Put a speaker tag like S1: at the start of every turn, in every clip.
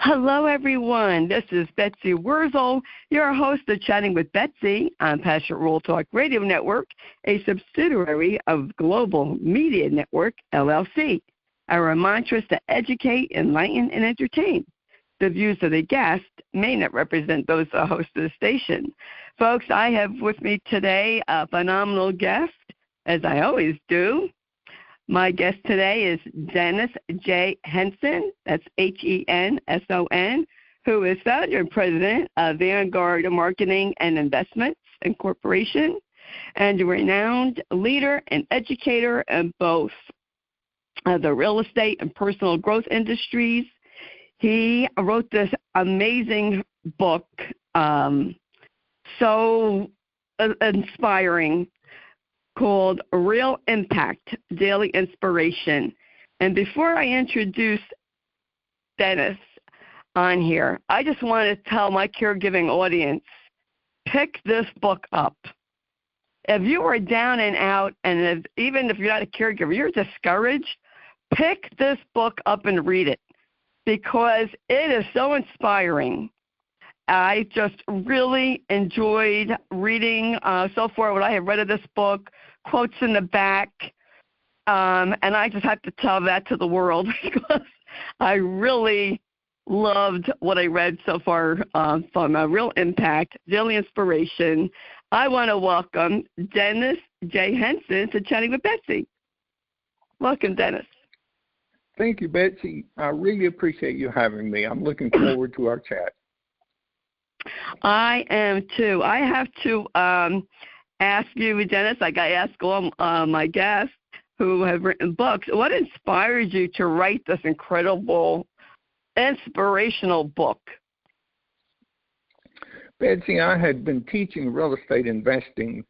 S1: Hello, everyone. This is Betsy Wurzel, your host of Chatting with Betsy on Passionate Rural Talk Radio Network, a subsidiary of Global Media Network, LLC. Our mantra is to educate, enlighten, and entertain. The views of the guest may not represent those of the host of the station. Folks, I have with me today a phenomenal guest, as I always do. My guest today is Dennis J. Henson, that's Henson, who is founder and president of Vanguard Marketing and Investments Incorporation, and a renowned leader and educator in both the real estate and personal growth industries. He wrote this amazing book, so inspiring, called Real Impact, Daily Inspiration. And before I introduce Dennis on here, I just want to tell my caregiving audience, pick this book up. If you are down and out, and even if you're not a caregiver, you're discouraged, pick this book up and read it, because it is so inspiring. I just really enjoyed reading so far what I have read of this book, quotes in the back, and I just have to tell that to the world because I really loved what I read so far from Real Impact, Daily Inspiration. I want to welcome Dennis J. Henson to Chatting with Betsy. Welcome, Dennis.
S2: Thank you, Betsy. I really appreciate you having me. I'm looking forward to our chat.
S1: I am too. I have to ask you, Dennis, like I ask all my guests who have written books, what inspired you to write this incredible, inspirational book?
S2: Betsy, I had been teaching real estate investing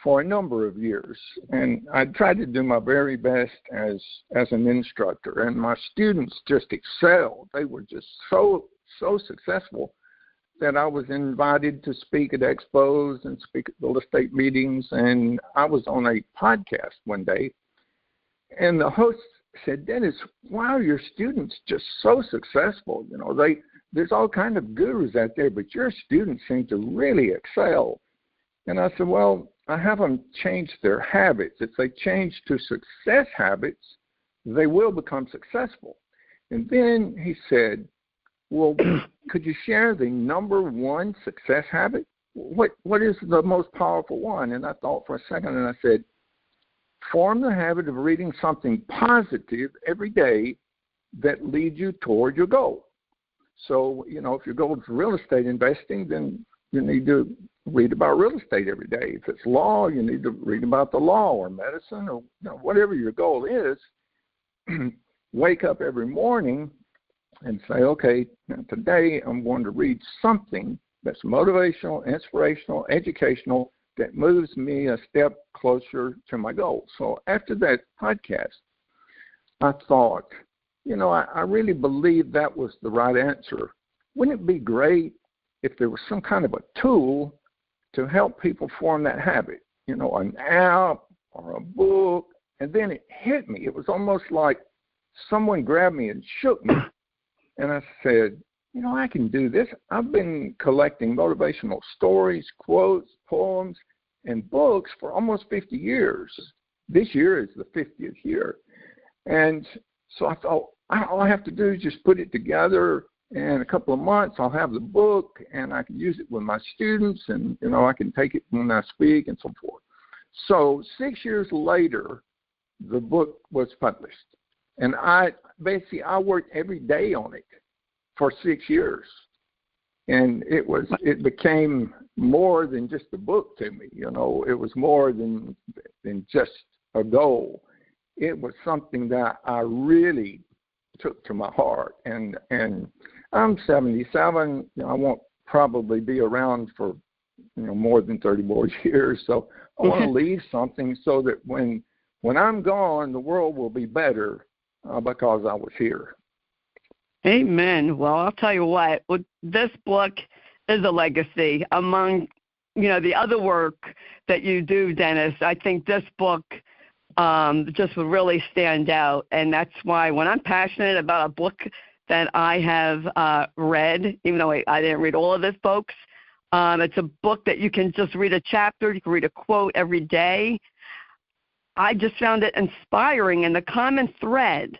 S2: for a number of years, and I tried to do my very best as an instructor, and my students just excelled. They were just so successful that I was invited to speak at expos and speak at real estate meetings, and I was on a podcast one day, and the host said, "Dennis, why are your students just so successful? You know, there's all kind of gurus out there, but your students seem to really excel." And I said, "Well, I have them change their habits. If they change to success habits, they will become successful." And then he said, "Well, could you share the number one success habit? What is the most powerful one?" And I thought for a second, and I said, "Form the habit of reading something positive every day that leads you toward your goal." So, you know, if your goal is real estate investing, then you need to read about real estate every day. If it's law, you need to read about the law, or medicine, or whatever your goal is. Wake up every morning and say, "Okay, now today I'm going to read something that's motivational, inspirational, educational, that moves me a step closer to my goal." So after that podcast, I thought, I really believe that was the right answer. Wouldn't it be great if there was some kind of a tool to help people form that habit, an app or a book? And then it hit me. It was almost like someone grabbed me and shook me. And I said, I can do this. I've been collecting motivational stories, quotes, poems, and books for almost 50 years. This year is the 50th year. And so I thought, all I have to do is just put it together. In a couple of months, I'll have the book, and I can use it with my students, and, I can take it when I speak and so forth. So 6 years later, the book was published. And I worked every day on it for 6 years. And it became more than just a book to me. It was more than just a goal. It was something that I really took to my heart. And I'm 77. I won't probably be around for more than 30 more years. So I want to leave something so that when I'm gone, the world will be better because I was here.
S1: Amen. Well, I'll tell you what. This book is a legacy among, the other work that you do, Dennis. I think this book just would really stand out, and that's why when I'm passionate about a book that I have read, even though I didn't read all of it, folks. It's a book that you can just read a chapter. You can read a quote every day. I just found it inspiring. And the common thread,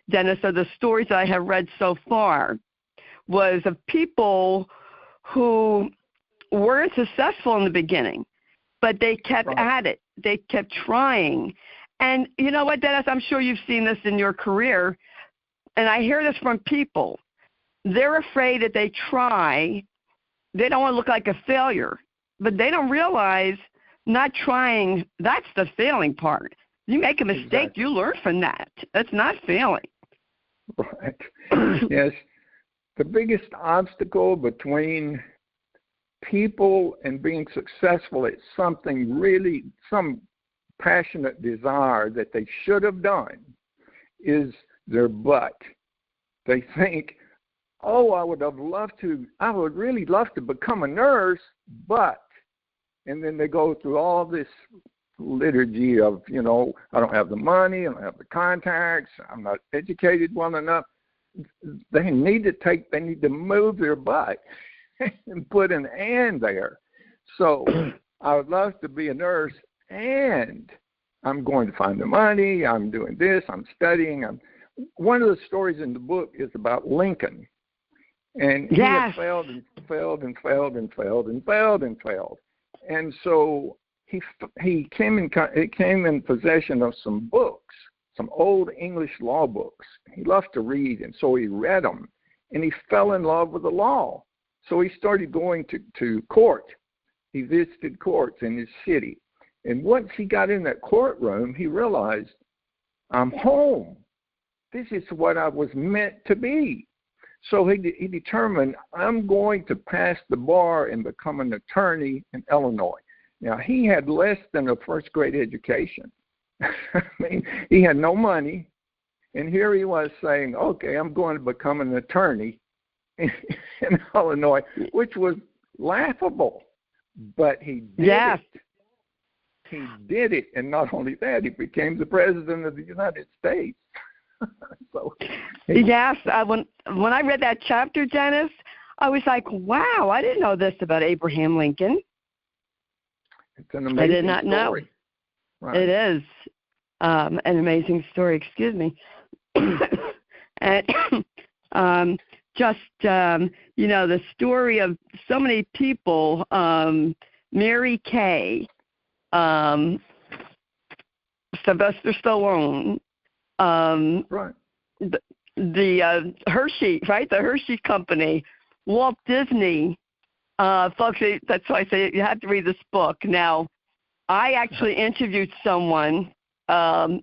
S1: Dennis, of the stories that I have read so far was of people who weren't successful in the beginning, but they kept at it. They kept trying. And you know what, Dennis, I'm sure you've seen this in your career, and I hear this from people. They're afraid that they try. They don't want to look like a failure, but they don't realize not trying, that's the failing part. You make a mistake, exactly. You learn from that. That's not failing.
S2: Right. Yes. The biggest obstacle between people and being successful at something really, some passionate desire that they should have done, is their but. They think, oh, I would really love to become a nurse, but, and then they go through all this liturgy of, I don't have the money, I don't have the contacts, I'm not educated well enough. They need to move their butt and put an and there. So I would love to be a nurse, and I'm going to find the money, I'm doing this, I'm studying. One of the stories in the book is about Lincoln. And he had failed and failed and failed and failed and failed and failed. And so he came in possession of some books, some old English law books. He loved to read, and so he read them. And he fell in love with the law. So he started going to court. He visited courts in his city. And once he got in that courtroom, he realized, I'm home. This is what I was meant to be. So he determined, I'm going to pass the bar and become an attorney in Illinois. Now, he had less than a first-grade education. I mean, he had no money. And here he was saying, okay, I'm going to become an attorney in Illinois, which was laughable. But he did it. He did it. And not only that, he became the president of the United States. So,
S1: yes, when I read that chapter, Dennis, I was like, wow, I didn't know this about Abraham Lincoln.
S2: It's an amazing story.
S1: I did not know. Right. It is an amazing story, excuse me. And the story of so many people, Mary Kay, Sylvester Stallone,
S2: right.
S1: The Hershey, right? The Hershey Company, Walt Disney. Folks, that's why I say you have to read this book. Now, I actually interviewed someone, a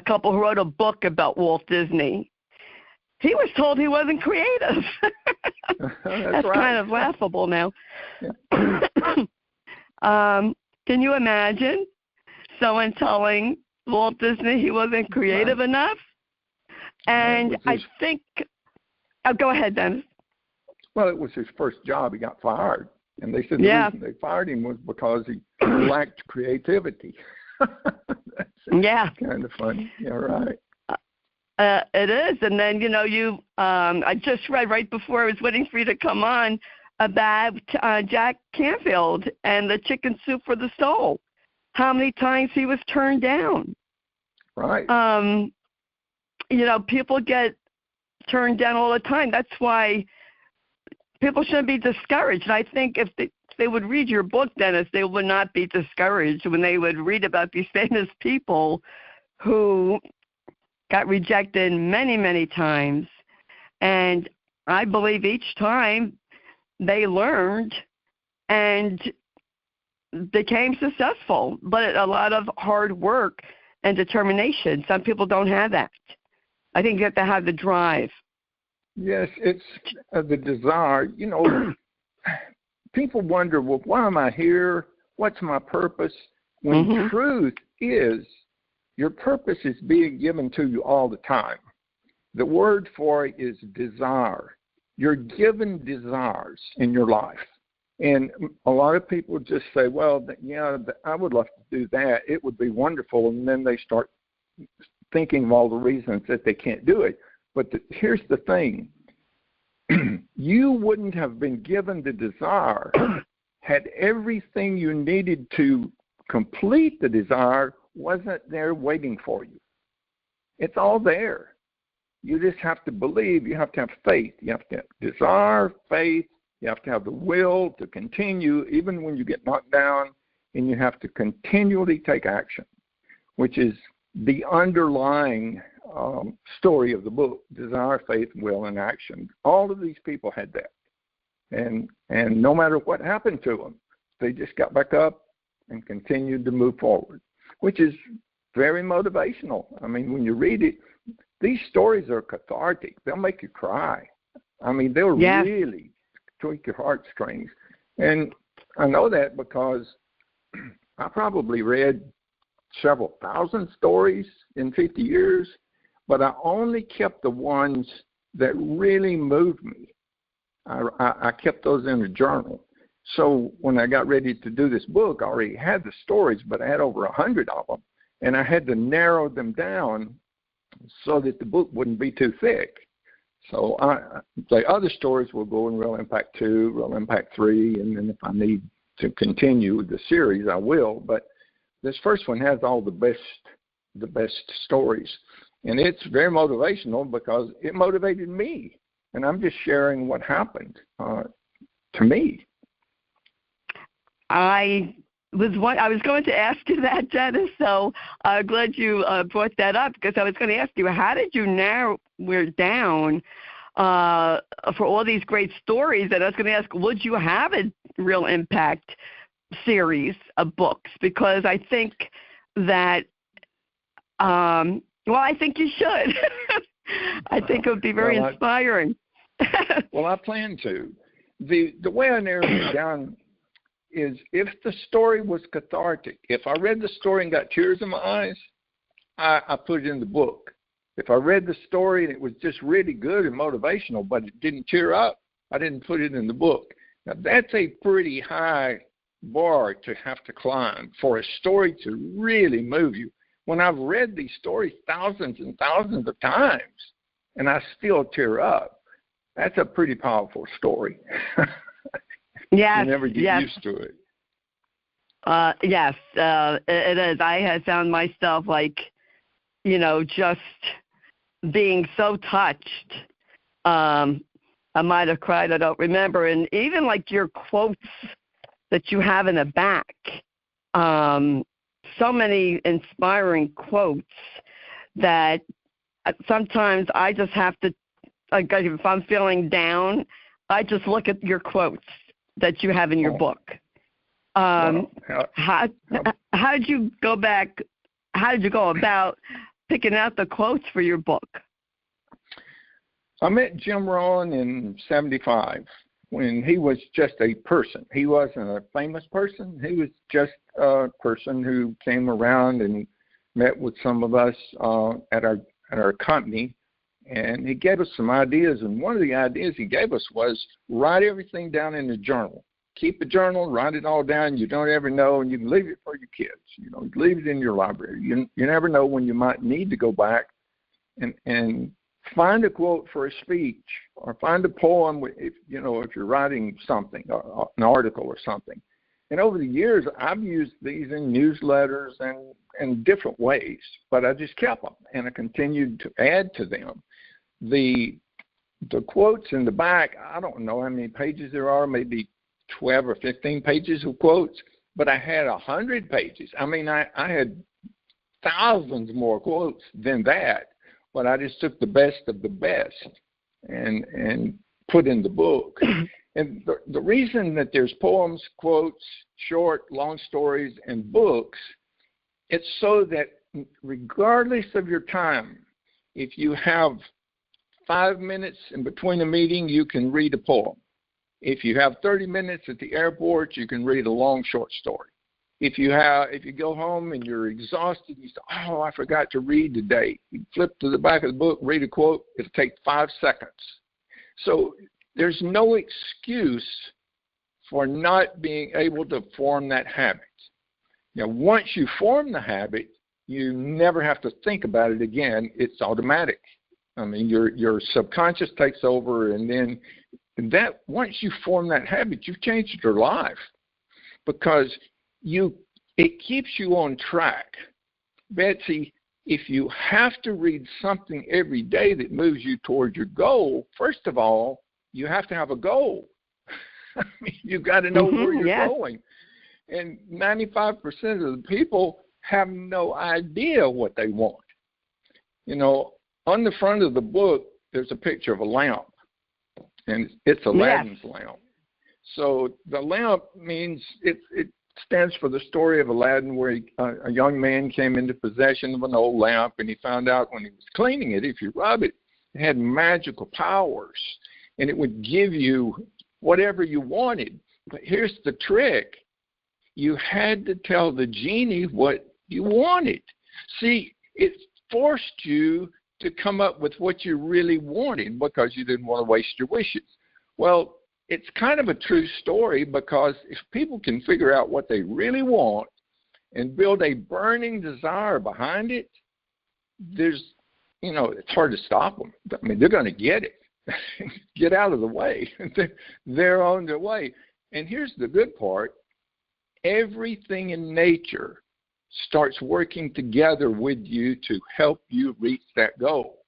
S1: couple who wrote a book about Walt Disney. He was told he wasn't creative. That's right. Kind of laughable now. Yeah. Can you imagine someone telling Walt Disney he wasn't creative enough? And I think, go ahead, Dennis.
S2: Well, it was his first job. He got fired. And they said the reason they fired him was because he lacked creativity. That's kind of funny. Yeah, right.
S1: It is. And then, I just read right before I was waiting for you to come on about Jack Canfield and the Chicken Soup for the Soul. How many times he was turned down.
S2: Right.
S1: People get turned down all the time. That's why people shouldn't be discouraged. And I think if they would read your book, Dennis, they would not be discouraged when they would read about these famous people who got rejected many, many times. And I believe each time they learned and became successful, but a lot of hard work and determination. Some people don't have that. I think you have to have the drive.
S2: Yes, it's the desire. People wonder, well, why am I here? What's my purpose? When truth is, your purpose is being given to you all the time. The word for it is desire. You're given desires in your life. And a lot of people just say, well, I would love to do that. It would be wonderful. And then they start thinking of all the reasons that they can't do it. But here's the thing. You wouldn't have been given the desire had everything you needed to complete the desire wasn't there waiting for you. It's all there. You just have to believe. You have to have faith. You have to have desire, faith. You have to have the will to continue even when you get knocked down, and you have to continually take action, which is the underlying story of the book: desire, faith, will, and action. All of these people had that, and no matter what happened to them, they just got back up and continued to move forward, which is very motivational. I mean, when you read it, these stories are cathartic. They'll make you cry. I mean, they'll really tweak your heartstrings. And I know that because I probably read several thousand stories in 50 years, but I only kept the ones that really moved me. I kept those in a journal. So when I got ready to do this book, I already had the stories, but I had over 100 of them, and I had to narrow them down so that the book wouldn't be too thick. So the other stories will go in Real Impact 2, Real Impact 3, and then if I need to continue the series, I will. But this first one has all the best stories. And it's very motivational because it motivated me. And I'm just sharing what happened to me.
S1: I was going to ask you that, Dennis, so I'm glad you brought that up, because I was going to ask you, how did you narrow down for all these great stories? And I was going to ask, would you have a Real Impact series of books? Because I think that, I think you should. I think it would be very inspiring.
S2: Well, I plan to. The way I narrowed it down is if the story was cathartic. If I read the story and got tears in my eyes, I put it in the book. If I read the story and it was just really good and motivational, but it didn't cheer up, I didn't put it in the book. Now, that's a pretty high bar to have to climb for a story to really move you. When I've read these stories thousands and thousands of times and I still tear up, that's a pretty powerful story.
S1: Yes,
S2: you never get used to it.
S1: Yes, it is. I had found myself just being so touched. I might have cried, I don't remember. And even your quotes that you have in the back, so many inspiring quotes that sometimes I just have to, if I'm feeling down, I just look at your quotes that you have in your book. How did you go about picking out the quotes for your book?
S2: I met Jim Rohn in 1975 when he was just a person. He wasn't a famous person. He was just a person who came around and met with some of us at our company, and he gave us some ideas. And one of the ideas he gave us was write everything down in a journal. Keep a journal, write it all down. You don't ever know, and you can leave it for your kids. Leave it in your library. You never know when you might need to go back and find a quote for a speech, or find a poem if you're writing something, or an article or something. And over the years, I've used these in newsletters and different ways, but I just kept them, and I continued to add to them. The quotes in the back, I don't know how many pages there are, maybe 12 or 15 pages of quotes, but I had 100 pages. I mean, I had thousands more quotes than that, but I just took the best of the best and put in the book. And the reason that there's poems, quotes, short, long stories, and books, it's so that regardless of your time, if you have 5 minutes in between a meeting, you can read a poem. If you have 30 minutes at the airport, you can read a long, short story. If you go home and you're exhausted, you say, I forgot to read today. You flip to the back of the book, read a quote. It'll take 5 seconds. So there's no excuse for not being able to form that habit. Once you form the habit, you never have to think about it again. It's automatic. I mean, your subconscious takes over, and then that once you form that habit, you've changed your life because it keeps you on track. Betsy, if you have to read something every day that moves you toward your goal, first of all, you have to have a goal. I mean, you've got to know where you're going. And 95% of the people have no idea what they want. You know, on the front of the book, there's a picture of a lamp, and it's Aladdin's lamp. So the lamp means it stands for the story of Aladdin, where a young man came into possession of an old lamp, and he found out when he was cleaning it, if you rub it, it had magical powers, and it would give you whatever you wanted. But here's the trick. You had to tell the genie what you wanted. See, it forced you to come up with what you really wanted because you didn't want to waste your wishes. Well, it's kind of a true story, because if people can figure out what they really want and build a burning desire behind it, it's hard to stop them. I mean, they're going to get it. Get out of the way. They're on their way. And here's the good part. Everything in nature starts working together with you to help you reach that goal.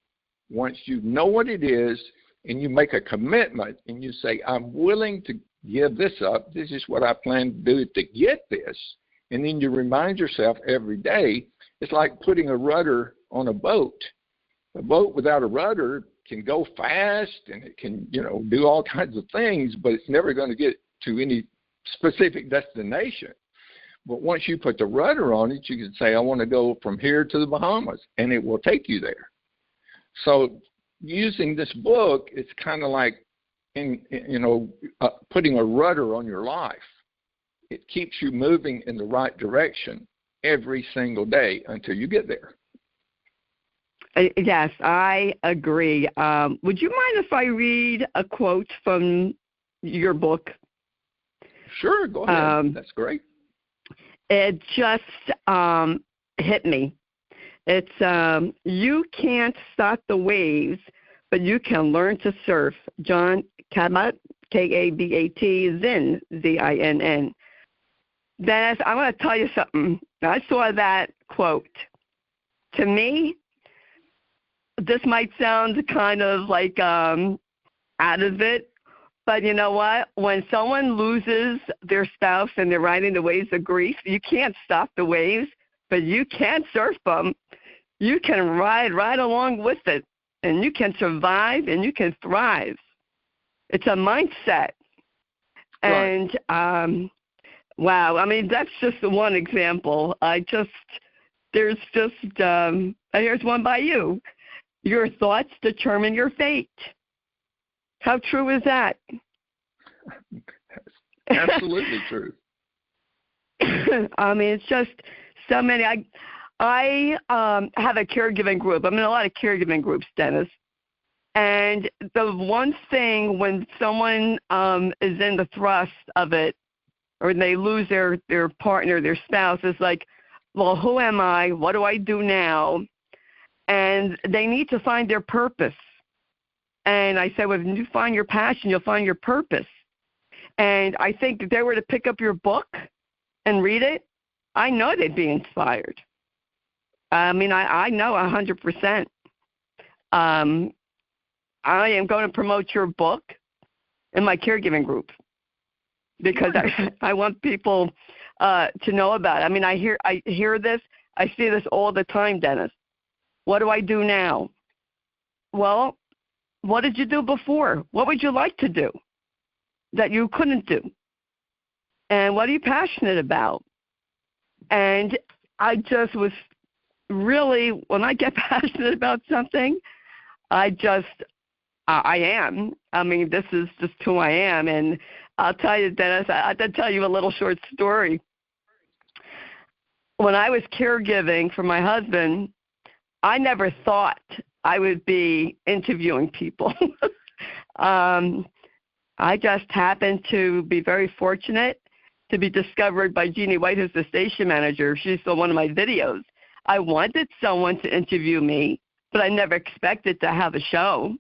S2: Once you know what it is and you make a commitment and you say, I'm willing to give this up, this is what I plan to do to get this, and then you remind yourself every day, it's like putting a rudder on a boat. A boat without a rudder can go fast and it can, do all kinds of things, but it's never going to get to any specific destination. But once you put the rudder on it, you can say, I want to go from here to the Bahamas, and it will take you there. So using this book, it's kind of like, putting a rudder on your life. It keeps you moving in the right direction every single day until you get there.
S1: Yes, I agree. Would you mind if I read a quote from your book?
S2: Sure, go ahead. That's great.
S1: It just hit me. It's, you can't stop the waves, but you can learn to surf. John Kabat, K-A-B-A-T, Zinn, Z-I-N-N. Dennis, I want to tell you something. I saw that quote. To me, this might sound kind of like out of it, but you know what? When someone loses their spouse and they're riding the waves of grief, you can't stop the waves, but you can surf them. You can ride right along with it, and you can survive and you can thrive. It's a mindset.
S2: Right.
S1: And, wow, I mean, that's just one example. Here's one by you. Your thoughts determine your fate. How true is that?
S2: Absolutely true.
S1: I mean, it's just so many. I have a caregiving group. I'm in a lot of caregiving groups, Dennis. And the one thing when someone is in the thrust of it, or they lose their partner, their spouse, is like, well, who am I? What do I do now? And they need to find their purpose. And I said, well, when you find your passion, you'll find your purpose. And I think if they were to pick up your book and read it, I know they'd be inspired. I mean, I know 100%. I am going to promote your book in my caregiving group because I want people to know about it. I mean, I hear this. I see this all the time, Dennis. What do I do now? Well, what did you do before? What would you like to do that you couldn't do? And what are you passionate about? And I just was really, when I get passionate about something, I am. I mean, this is just who I am. And I'll tell you, Dennis, I have to tell you a little short story. When I was caregiving for my husband, I never thought I would be interviewing people. I just happened to be very fortunate to be discovered by Jeannie White, who's the station manager. She saw one of my videos. I wanted someone to interview me. but I never expected to have a show.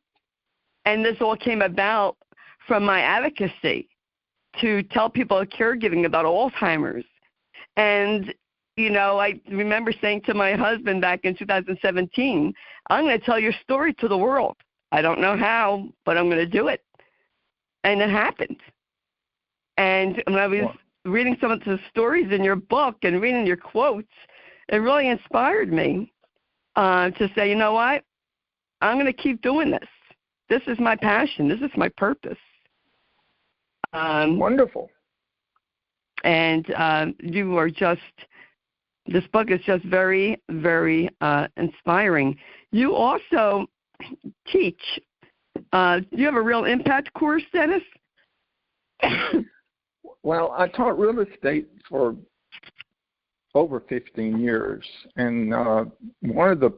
S1: And this all came about from my advocacy to tell people caregiving about Alzheimer's. And, you know, I remember saying to my husband back in 2017, I'm going to tell your story to the world. I don't know how, but I'm going to do it. And it happened. And when I was reading some of the stories in your book and reading your quotes, it really inspired me to say, you know what, I'm going to keep doing this. This is my passion. This is my purpose.
S2: Wonderful.
S1: And you are just, this book is just very, very inspiring. You also teach. Do you have a real impact course, Dennis?
S2: Well, I taught real estate for over 15 years, and one of the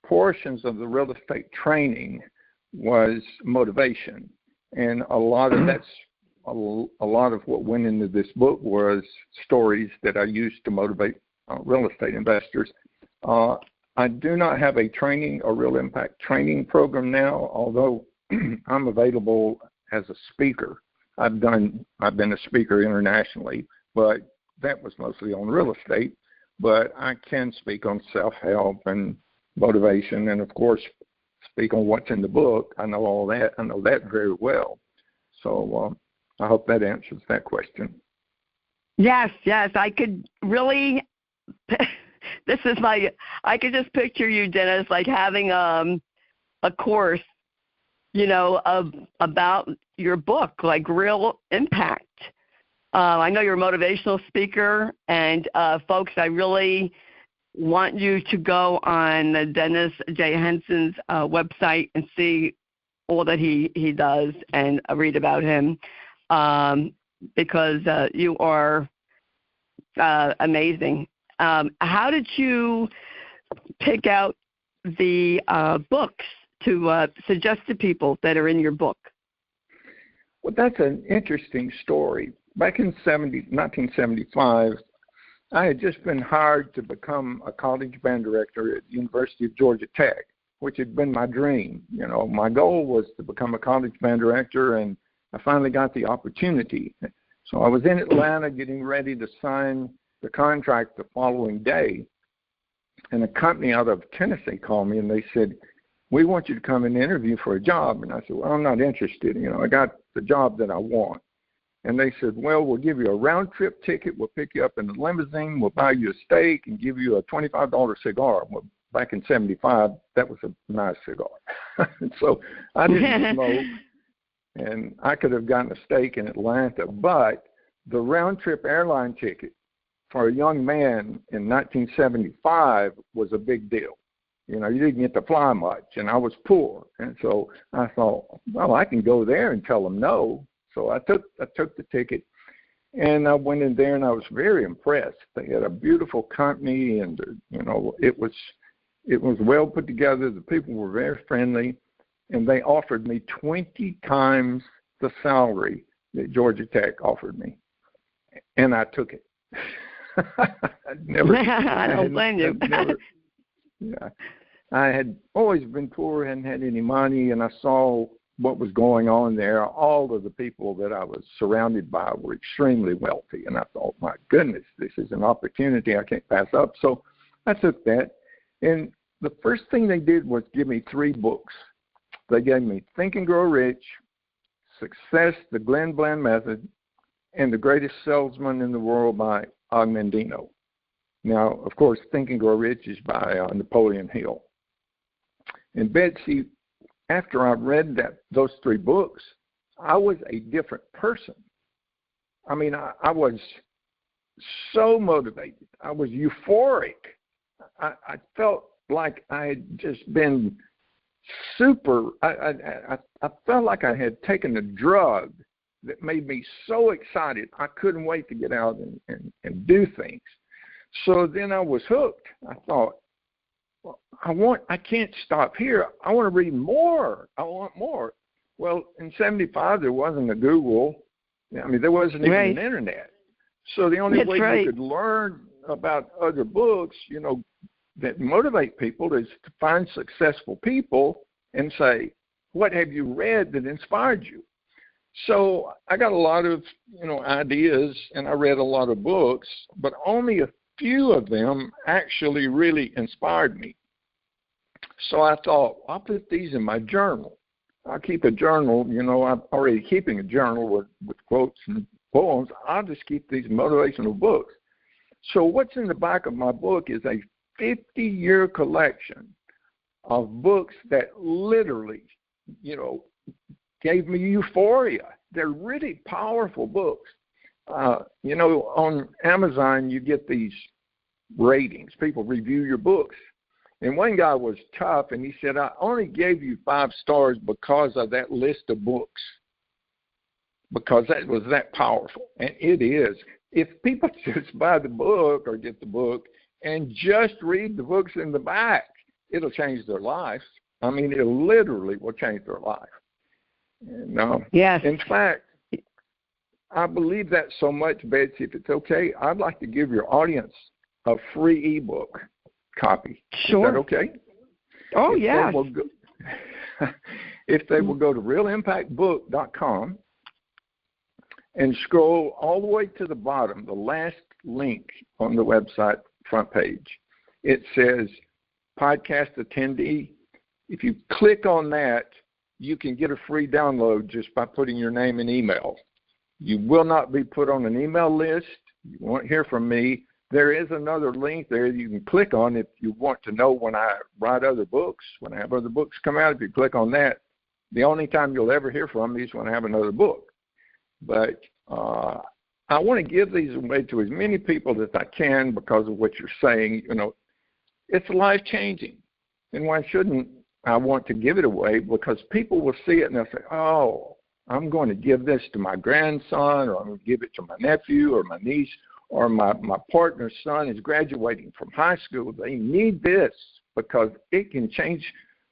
S2: portions of the real estate training was motivation, and a lot of what went into this book was stories that I used to motivate real estate investors. I do not have a real impact training program now, although I'm available as a speaker. I've been a speaker internationally, but that was mostly on real estate. But I can speak on self-help and motivation, and of course, speak on what's in the book. I know all that. I know that very well. So I hope that answers that question.
S1: Yes. I could really. I could just picture you, Dennis, like having a course, you know, about your book, like real impact. I know you're a motivational speaker, and folks, I really want you to go on Dennis J. Henson's website and see all that he does and read about him, because you are amazing. How did you pick out the books to suggest to people that are in your book?
S2: Well, that's an interesting story. Back in 1975, I had just been hired to become a college band director at the University of Georgia Tech, which had been my dream. You know, my goal was to become a college band director, and I finally got the opportunity. So I was in Atlanta getting ready to sign the contract the following day, and a company out of Tennessee called me, and they said, we want you to come and interview for a job. And I said, well, I'm not interested. You know, I got the job that I want. And they said, well, we'll give you a round-trip ticket. We'll pick you up in a limousine. We'll buy you a steak and give you a $25 cigar. Well, back in 75, that was a nice cigar. So I didn't smoke, and I could have gotten a steak in Atlanta. But the round-trip airline ticket for a young man in 1975 was a big deal. You know, you didn't get to fly much, and I was poor. And so I thought, well, I can go there and tell them no. So I took the ticket, and I went in there, and I was very impressed. They had a beautiful company, and you know, it was well put together. The people were very friendly, and they offered me 20 times the salary that Georgia Tech offered me, and I took it.
S1: I don't blame you.
S2: Yeah, I had always been poor, hadn't had any money, and I saw what was going on there. All of the people that I was surrounded by were extremely wealthy, and I thought, my goodness, this is an opportunity I can't pass up. So I took that, and the first thing they did was give me 3 books. They gave me Think and Grow Rich, Success, the Glenn Bland Method, and The Greatest Salesman in the World by Og Mandino. Now, of course, Think and Grow Rich is by Napoleon Hill. And Betsy, after I read those 3 books, I was a different person. I mean, I was so motivated. I was euphoric. I felt like I had just been super. I felt like I had taken a drug that made me so excited. I couldn't wait to get out and do things. So then I was hooked. I thought, well, I can't stop here. I want to read more. I want more. Well, in 75, there wasn't a Google. I mean, there wasn't even an internet. So the only way you could learn about other books, you know, that motivate people is to find successful people and say, what have you read that inspired you? So I got a lot of, ideas, and I read a lot of books, but only a few of them actually really inspired me. So I thought, I'll put these in my journal. I'll keep a journal. I'm already keeping a journal with quotes and poems. I'll just keep these motivational books. So what's in the back of my book is a 50-year collection of books that literally, gave me euphoria. They're really powerful books. On Amazon, you get these ratings. People review your books. And one guy was tough, and he said, I only gave you 5 stars because of that list of books, because that was that powerful. And it is. If people just buy the book or get the book and just read the books in the back, it'll change their life. I mean, it literally will change their life. And,
S1: yes.
S2: In fact, I believe that so much, Betsy, if it's okay, I'd like to give your audience a free ebook copy.
S1: Sure.
S2: Is that okay?
S1: Oh, yeah.
S2: If they will go to realimpactbook.com and scroll all the way to the bottom, the last link on the website front page, it says podcast attendee. If you click on that, you can get a free download just by putting your name and email. You will not be put on an email list. You won't hear from me. There is another link there you can click on if you want to know when I write other books, when I have other books come out. If you click on that, the only time you'll ever hear from me is when I have another book. But I want to give these away to as many people as I can because of what you're saying. It's life-changing. And why shouldn't I want to give it away? Because people will see it and they'll say, oh, I'm going to give this to my grandson, or I'm going to give it to my nephew or my niece, or my partner's son is graduating from high school. They need this because it can change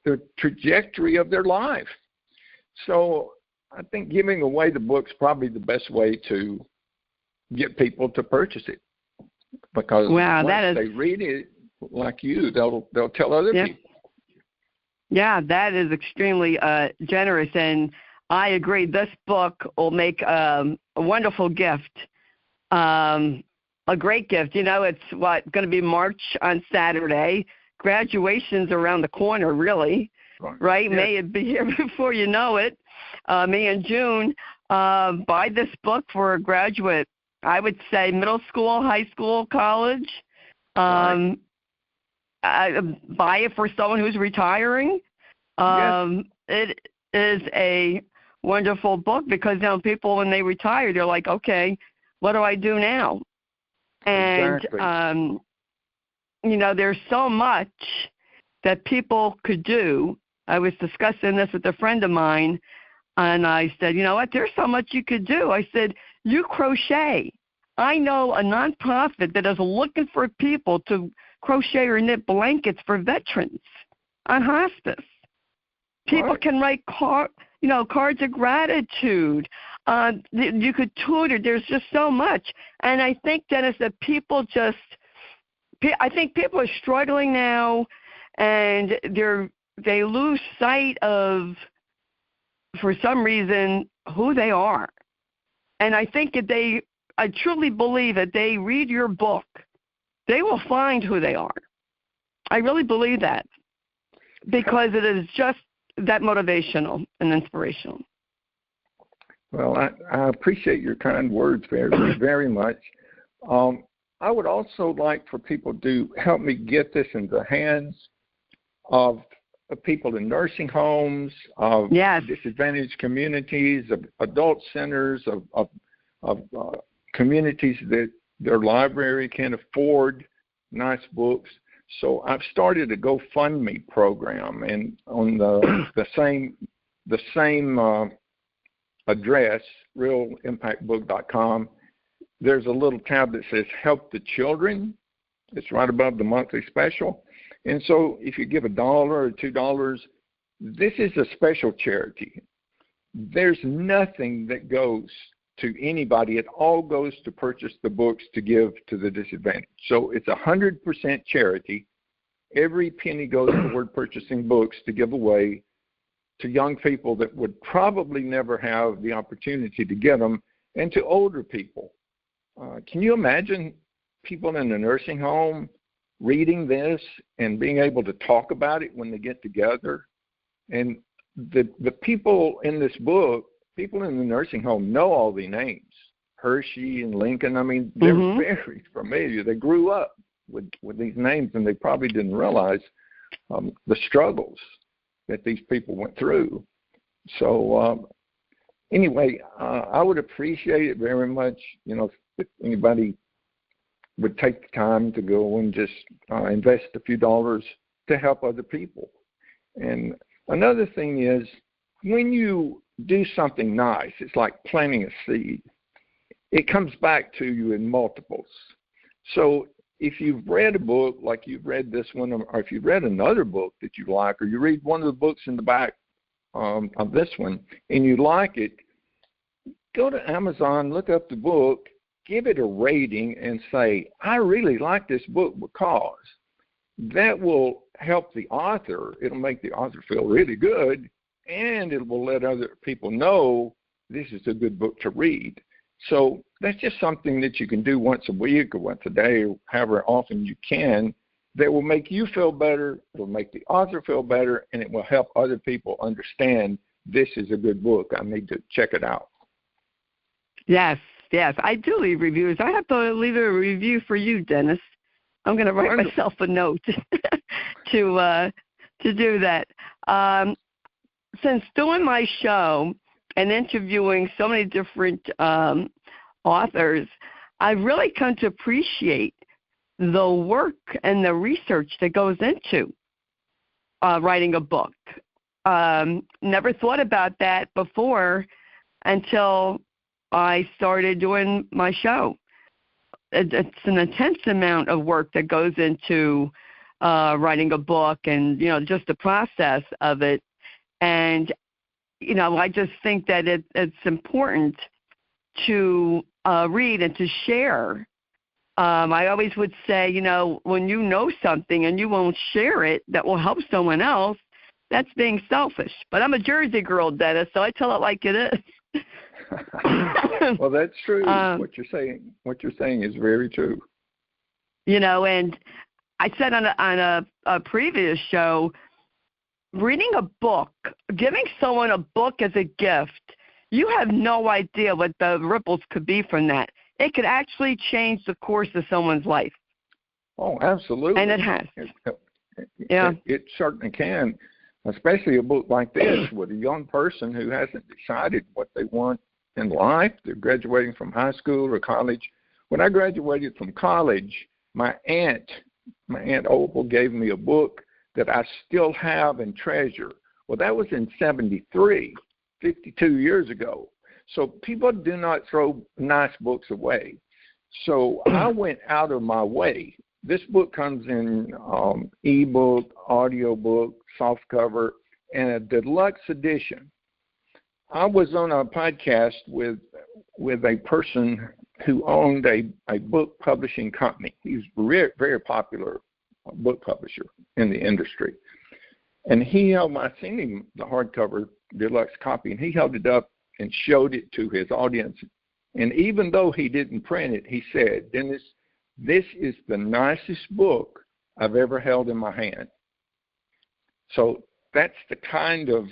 S2: the trajectory of their life. So I think giving away the book's probably the best way to get people to purchase it, because once they read it, like you, they'll tell other people.
S1: Yeah, that is extremely generous, and I agree. This book will make a wonderful gift. A great gift. It's going to be March on Saturday. Graduation's around the corner, really, right? Yes. May it be here before you know it. May and June. Buy this book for a graduate. I would say middle school, high school, college. Buy it for someone who's retiring.
S2: Yes.
S1: It is a wonderful book because people, when they retire, they're like, okay, what do I do now? And,
S2: exactly.
S1: There's so much that people could do. I was discussing this with a friend of mine, and I said, you know what, there's so much you could do. I said, you crochet. I know a nonprofit that is looking for people to crochet or knit blankets for veterans on hospice. People can write cards of gratitude. You could tutor. There's just so much. And I think, Dennis, that people are struggling now, and they lose sight of, for some reason, who they are. And I think that I truly believe that they read your book, they will find who they are. I really believe that, because it is just that motivational and inspirational.
S2: Well, I appreciate your kind words very, very much. I would also like for people to help me get this in the hands of people in nursing homes, of disadvantaged communities, of adult centers, of communities that their library can afford nice books. So I've started a GoFundMe program, and on the same address, realimpactbook.com, there's a little tab that says Help the Children. It's right above the monthly special. And so if you give $1 or $2, this is a special charity. There's nothing that goes to anybody. It all goes to purchase the books to give to the disadvantaged. So it's 100% charity. every penny goes toward purchasing books to give away to young people that would probably never have the opportunity to get them, and to older people. Can you imagine people in a nursing home reading this and being able to talk about it when they get together? And the people in this book, people in the nursing home know all the names, Hershey and Lincoln. I mean, they're very familiar. They grew up with these names, and they probably didn't realize the struggles that these people went through. So anyway, I would appreciate it very much, if anybody would take the time to go and just invest a few dollars to help other people. And another thing is, when you do something nice, it's like planting a seed. It comes back to you in multiples. So if you've read a book like you've read this one, or if you've read another book that you like, or you read one of the books in the back of this one and you like it, go to Amazon, look up the book, give it a rating, and say, I really like this book, because that will help the author. It'll make the author feel really good, and it will let other people know this is a good book to read. So that's just something that you can do once a week or once a day, or however often you can, that will make you feel better, it will make the author feel better, and it will help other people understand this is a good book. I need to check it out. Yes,
S1: I do leave reviews. I have to leave a review for you, Dennis. I'm going to write myself a note to do that. Since doing my show and interviewing so many different authors, I've really come to appreciate the work and the research that goes into writing a book. Never thought about that before until I started doing my show. It's an intense amount of work that goes into writing a book, and just the process of it. And I just think that it's important to read and to share. I always would say, when you know something and you won't share it that will help someone else, that's being selfish. But I'm a Jersey girl, Dennis, so I tell it like it is.
S2: Well, that's true. What you're saying is very true.
S1: And I said on a previous show, reading a book, giving someone a book as a gift, you have no idea what the ripples could be from that. It could actually change the course of someone's life.
S2: Oh, absolutely.
S1: And it has.
S2: It certainly can, especially a book like this with a young person who hasn't decided what they want in life. They're graduating from high school or college. When I graduated from college, my aunt Opal, gave me a book that I still have and treasure. Well, that was in 1973, 52 years ago. So people do not throw nice books away. So I went out of my way. This book comes in ebook, audiobook, softcover, and a deluxe edition. I was on a podcast with a person who owned a book publishing company. He's very, very popular book publisher in the industry. And I seen him the hardcover deluxe copy, and he held it up and showed it to his audience. And even though he didn't print it, he said, Dennis, this is the nicest book I've ever held in my hand. So that's the kind of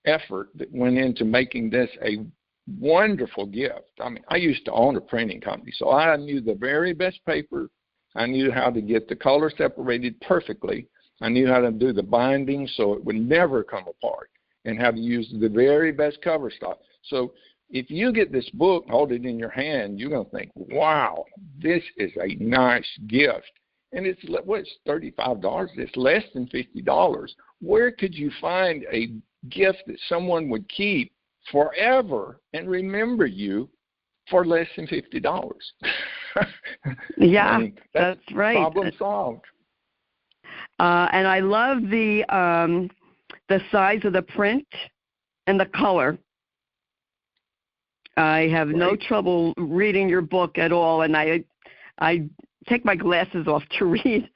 S2: effort that went into making this a wonderful gift. I mean, I used to own a printing company, so I knew the very best paper. I knew how to get the color separated perfectly. I knew how to do the binding so it would never come apart, and how to use the very best cover stock. So if you get this book, hold it in your hand, you're going to think, wow, this is a nice gift. And it's $35? It's less than $50. Where could you find a gift that someone would keep forever and remember you for less than $50?
S1: Yeah,
S2: I mean,
S1: that's right.
S2: Problem solved.
S1: And I love the size of the print and the color. I have no trouble reading your book at all, and I take my glasses off to read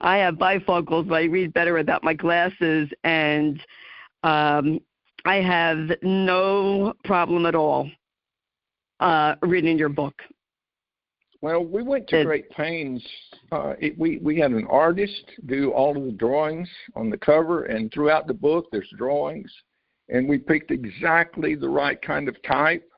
S1: I have bifocals, but I read better without my glasses, and I have no problem at all reading your book.
S2: Well, we went to great pains. We had an artist do all of the drawings on the cover, and throughout the book there's drawings, and we picked exactly the right kind of type,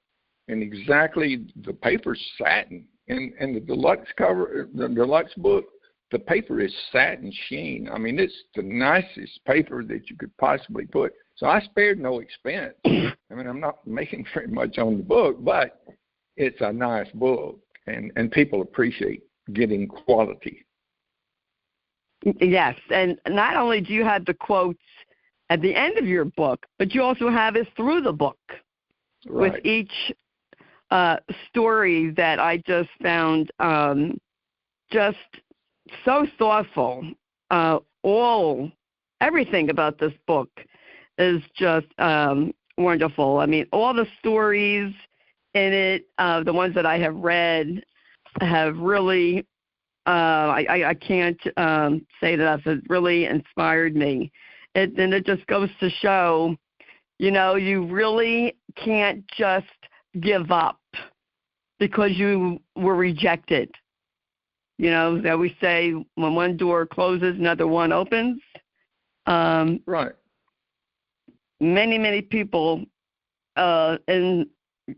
S2: and exactly the paper's satin. And the deluxe cover, the deluxe book, the paper is satin sheen. I mean, it's the nicest paper that you could possibly put. So I spared no expense. I mean, I'm not making very much on the book, but it's a nice book, and people appreciate getting quality.
S1: Yes, and not only do you have the quotes at the end of your book, but you also have it through the book.
S2: Right.
S1: With each story that I just found just so thoughtful. Everything about this book is just wonderful. I mean, all the stories in it, the ones that I have read, have really, I can't say enough, it really inspired me. And it just goes to show, you really can't just give up because you were rejected. That we say when one door closes, another one opens.
S2: Right.
S1: Many people in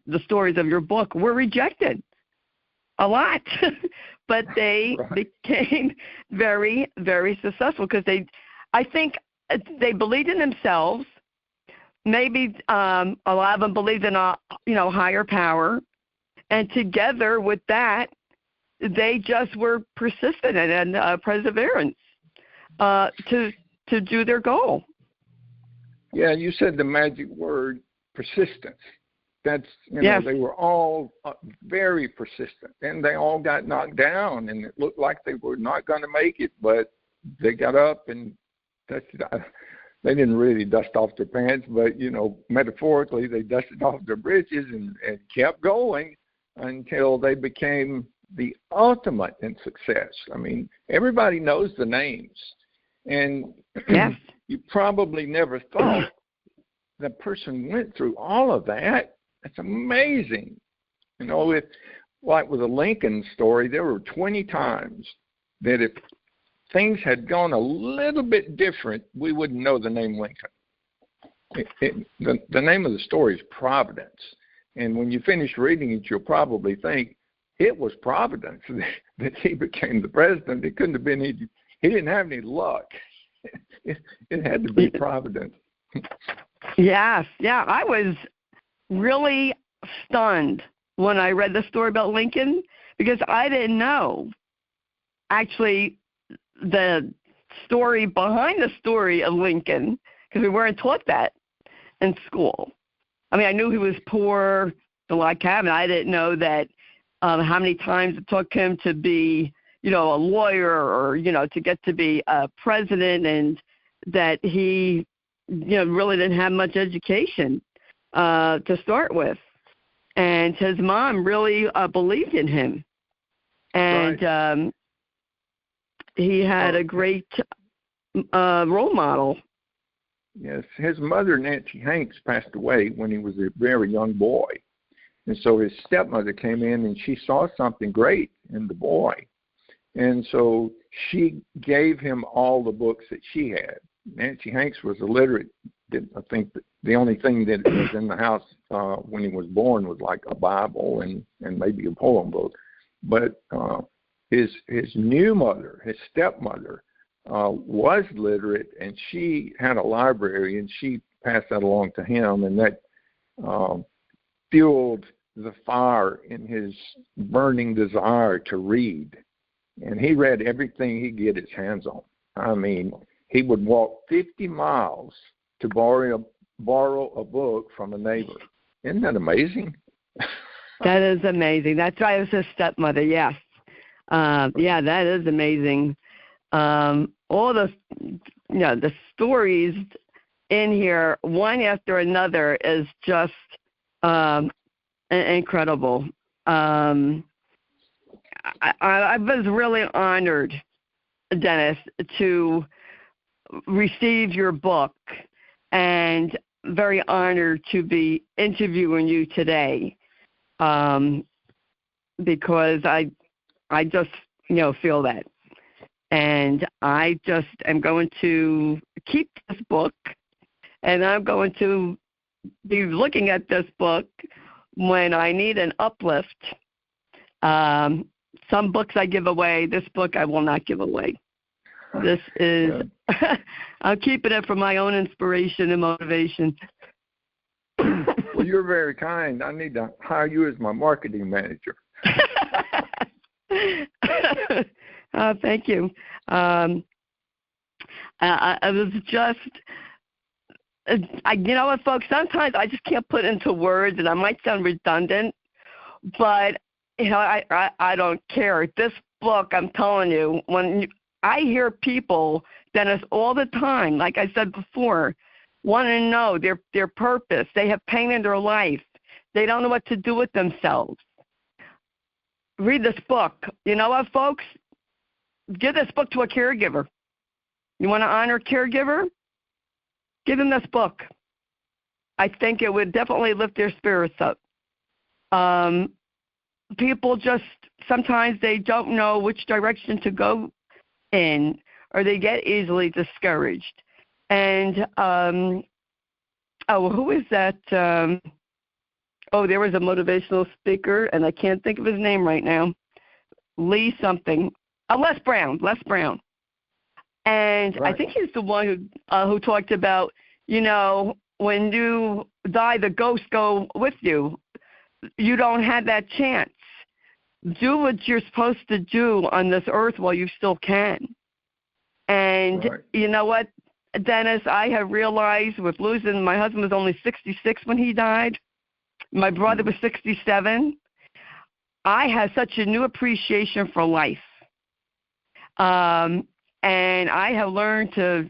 S1: the stories of your book were rejected a lot, but they became very, very successful because I think they believed in themselves. Maybe a lot of them believed in a higher power, and together with that, they just were persistent and perseverance to do their goal.
S2: Yeah, you said the magic word, persistence. That's
S1: yes.
S2: They were all very persistent, and they all got knocked down, and it looked like they were not going to make it, but they got up and they didn't really dust off their pants, but, metaphorically, they dusted off their britches and kept going until they became the ultimate in success. I mean, everybody knows the names, and
S1: yes.
S2: You probably never thought the person went through all of that. That's amazing. Like with the Lincoln story, there were 20 times that if things had gone a little bit different, we wouldn't know the name Lincoln. The name of the story is Providence. And when you finish reading it, you'll probably think it was Providence that he became the president. It couldn't have been he didn't have any luck. It had to be Providence.
S1: Yes. Yeah, I was really stunned when I read the story about Lincoln because I didn't know actually the story behind the story of Lincoln because we weren't taught that in school. I mean, I knew he was poor, a log cabin. I didn't know that how many times it took him to be, a lawyer or, to get to be a president, and that he, really didn't have much education to start with. And his mom really believed in him. And
S2: right.
S1: He had a great role model.
S2: Yes, his mother, Nancy Hanks, passed away when he was a very young boy. And so his stepmother came in and she saw something great in the boy. And so she gave him all the books that she had. Nancy Hanks was illiterate. I think the only thing that was in the house when he was born was like a Bible and maybe a poem book. But his new mother, his stepmother, was literate, and she had a library, and she passed that along to him, and that fueled the fire in his burning desire to read. And he read everything he could get his hands on. I mean, he would walk 50 miles to borrow a book from a neighbor. Isn't that amazing?
S1: That is amazing. That's right. It was his stepmother, yes. Yeah, that is amazing. All the stories in here, one after another, is just incredible. I was really honored Dennis, to receive your book, and very honored to be interviewing you today, because I just feel that, and I just am going to keep this book, and I'm going to be looking at this book when I need an uplift. Some books I give away. This book I will not give away. This is, I'm keeping it for my own inspiration and motivation.
S2: Well, you're very kind. I need to hire you as my marketing manager.
S1: Thank you. I was just, you know what, folks, sometimes I just can't put into words, and I might sound redundant, but, I don't care. This book, I'm telling you, I hear people, Dennis, all the time, like I said before, want to know their purpose. They have pain in their life. They don't know what to do with themselves. Read this book. You know what, folks? Give this book to a caregiver. You want to honor a caregiver? Give them this book. I think it would definitely lift their spirits up. People just, sometimes they don't know which direction to go in, or they get easily discouraged. And, who is that? There was a motivational speaker, and I can't think of his name right now. Les something. Les Brown. And right. I think he's the one who talked about, when you die, the ghosts go with you. You don't have that chance. Do what you're supposed to do on this earth while you still can. And right. You know what, Dennis, I have realized with losing, my husband was only 66 when he died. My brother was 67. I have such a new appreciation for life. And I have learned to,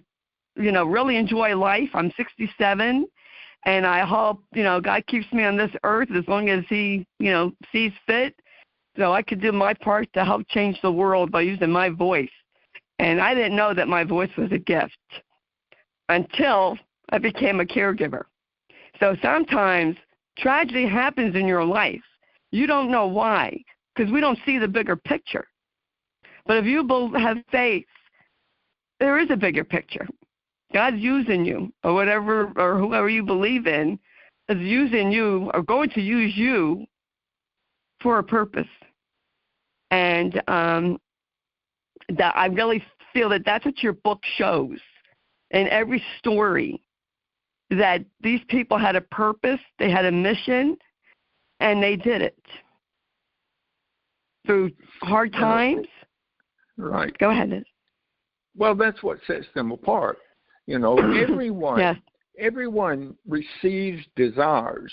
S1: really enjoy life. I'm 67, and I hope, God keeps me on this earth as long as he, sees fit, so I could do my part to help change the world by using my voice. And I didn't know that my voice was a gift until I became a caregiver. So sometimes tragedy happens in your life. You don't know why, because we don't see the bigger picture. But if you have faith, there is a bigger picture. God's using you, or whatever, or whoever you believe in is using you, or going to use you for a purpose. And that I really feel that that's what your book shows. In every story, that these people had a purpose, they had a mission, and they did it through hard times.
S2: Right.
S1: Go ahead.
S2: Well, that's what sets them apart. Everyone,
S1: yes.
S2: Everyone receives desires,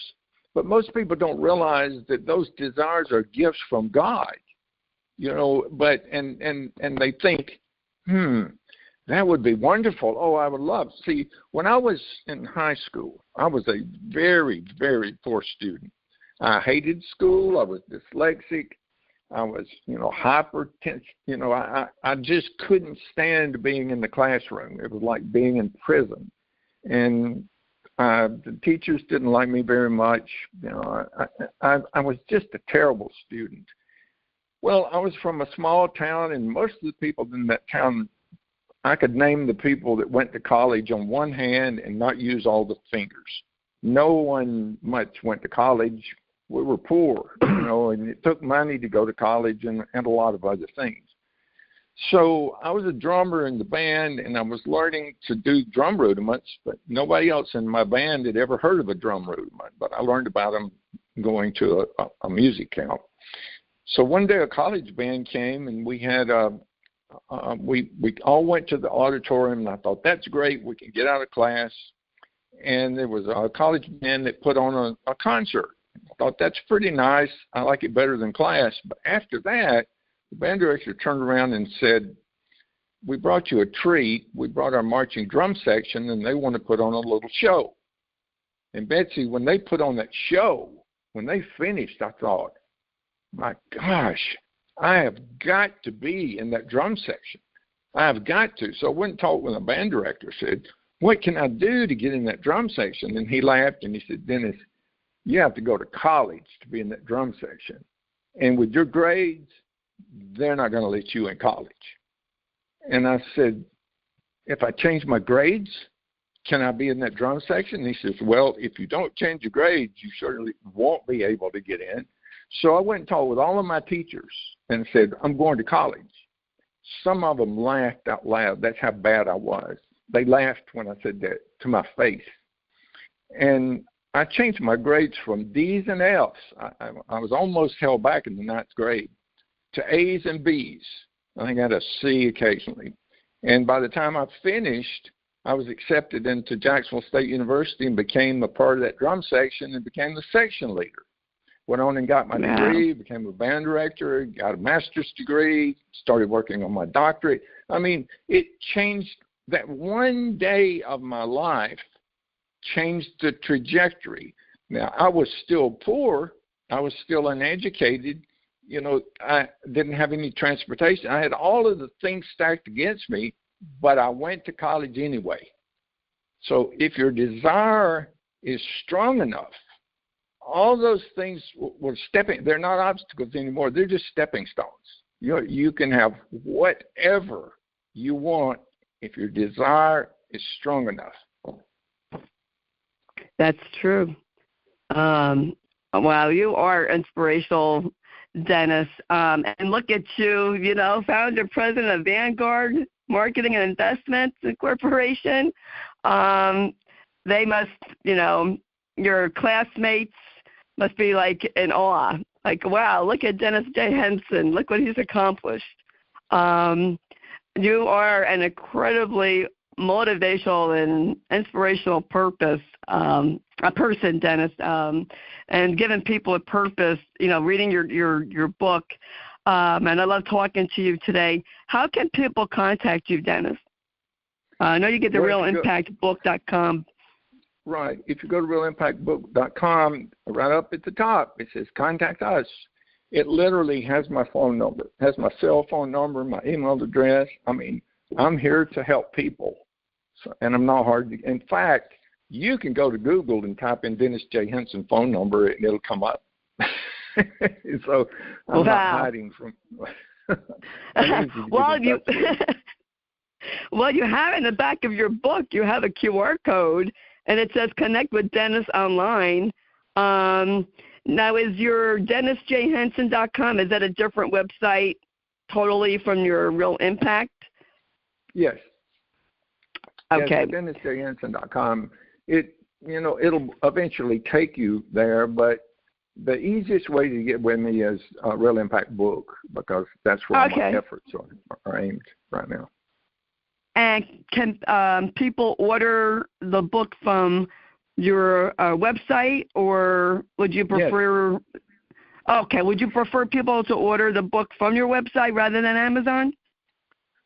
S2: but most people don't realize that those desires are gifts from God. But they think, that would be wonderful. Oh, I would love. See, when I was in high school, I was a very, very poor student. I hated school. I was dyslexic. I was, hypertensive. I just couldn't stand being in the classroom. It was like being in prison. And the teachers didn't like me very much. I was just a terrible student. Well, I was from a small town, and most of the people in that town, I could name the people that went to college on one hand and not use all the fingers. No one much went to college. We were poor, and it took money to go to college and a lot of other things. So I was a drummer in the band, and I was learning to do drum rudiments, but nobody else in my band had ever heard of a drum rudiment, but I learned about them going to a music camp. So one day a college band came, and we had we all went to the auditorium, and I thought, that's great. We can get out of class. And there was a college band that put on a concert. I thought, that's pretty nice. I like it better than class. But after that, the band director turned around and said, we brought you a treat. We brought our marching drum section, and they want to put on a little show. And Betsy, when they put on that show, when they finished, I thought, my gosh, I have got to be in that drum section. I've got to. So I went and talked with a band director, said, what can I do to get in that drum section? And he laughed and he said, Dennis, you have to go to college to be in that drum section. And with your grades, they're not going to let you in college. And I said, if I change my grades, can I be in that drum section? And he says, well, if you don't change your grades, you certainly won't be able to get in. So I went and talked with all of my teachers and said, I'm going to college. Some of them laughed out loud. That's how bad I was. They laughed when I said that to my face. And I changed my grades from D's and F's. I was almost held back in the 9th grade to A's and B's. I think I had a C occasionally. And by the time I finished, I was accepted into Jacksonville State University and became a part of that drum section and became the section leader. Went on and got my degree, became a band director, got a master's degree, started working on my doctorate. I mean, it changed. That one day of my life changed the trajectory. Now, I was still poor. I was still uneducated. You know, I didn't have any transportation. I had all of the things stacked against me, but I went to college anyway. So if your desire is strong enough, all those things were they're not obstacles anymore. They're just stepping stones. You can have whatever you want if your desire is strong enough.
S1: That's true. Wow, you are inspirational, Dennis. And look at you, founder, president of Vanguard Marketing and Investments Corporation. They must, your classmates must be like in awe. Like, wow, look at Dennis J. Henson. Look what he's accomplished. You are an incredibly motivational and inspirational person, Dennis, and giving people a purpose, reading your book. And I love talking to you today. How can people contact you, Dennis? I know you get the realimpactbook.com.
S2: Right. If you go to realimpactbook.com, right up at the top, it says contact us. It literally has my phone number, has my cell phone number, my email address. I mean, I'm here to help people, and I'm not hard to. In fact, you can go to Google and type in Dennis J. Henson phone number, and it'll come up. So I'm not hiding from.
S1: Well, you have in the back of your book, you have a QR code, and it says connect with Dennis online. Now, is your DennisJHenson.com, is that a different website totally from your Real Impact?
S2: Yes.
S1: Okay.
S2: Yes, DennisJHenson.com. It'll eventually take you there, but the easiest way to get with me is Real Impact Book, because that's where my efforts are aimed right now.
S1: And can people order the book from your website, or would you prefer? Yes. Okay, would you prefer people to order the book from your website rather than Amazon?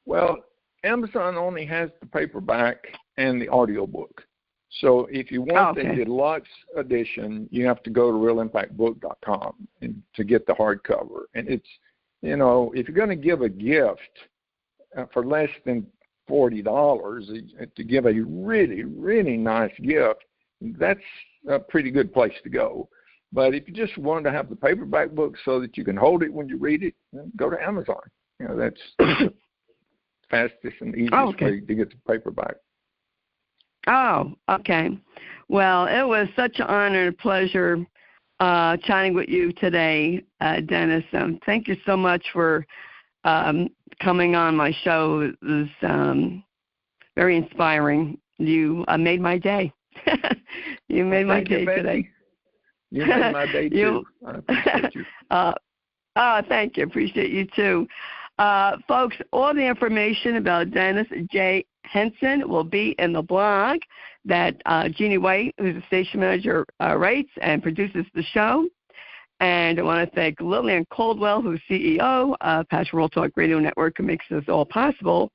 S2: Well, Amazon only has the paperback and the audiobook. So if you want the deluxe edition, you have to go to realimpactbook.com and to get the hardcover. And it's, if you're going to give a gift for less than $40 to give a really, really nice gift, that's a pretty good place to go. But if you just want to have the paperback book so that you can hold it when you read it, go to Amazon. That's the fastest and easiest way to get the paperback.
S1: Oh, okay. Well, it was such an honor and pleasure chatting with you today, Dennis. Thank you so much for coming on my show. It was very inspiring. You made my day. You made my day today.
S2: You made my day too. I appreciate you.
S1: Thank you. Appreciate you too. Folks, all the information about Dennis J. Henson will be in the blog that Jeannie White, who's the station manager, writes and produces the show. And I want to thank Lillian Caldwell, who's CEO of Pastoral Talk Radio Network, who makes this all possible.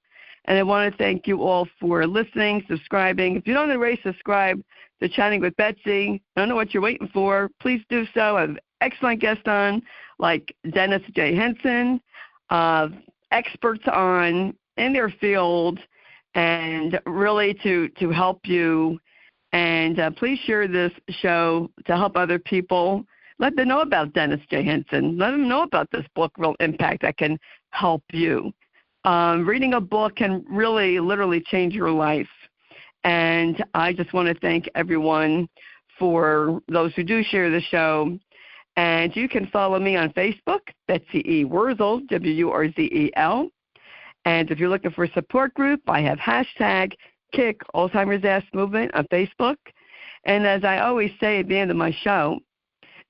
S1: And I want to thank you all for listening, subscribing. If you don't already subscribe to Chatting with Betsy, I don't know what you're waiting for. Please do so. I have excellent guests on, like Dennis J. Henson, experts on in their field and really to help you. And please share this show to help other people. Let them know about Dennis J. Henson. Let them know about this book, Real Impact, that can help you. Reading a book can really, literally change your life. And I just want to thank everyone for those who do share the show. And you can follow me on Facebook, Betsy E. Wurzel, Wurzel. And if you're looking for a support group, I have hashtag Kick Alzheimer's Ass Movement on Facebook. And as I always say at the end of my show,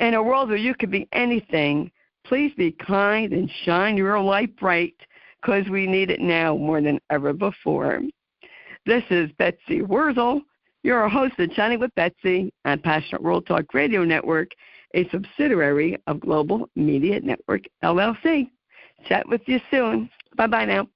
S1: in a world where you could be anything, please be kind and shine your light bright, because we need it now more than ever before. This is Betsy Wurzel, your host of Chatting with Betsy on Passionate World Talk Radio Network, a subsidiary of Global Media Network, LLC. Chat with you soon. Bye-bye now.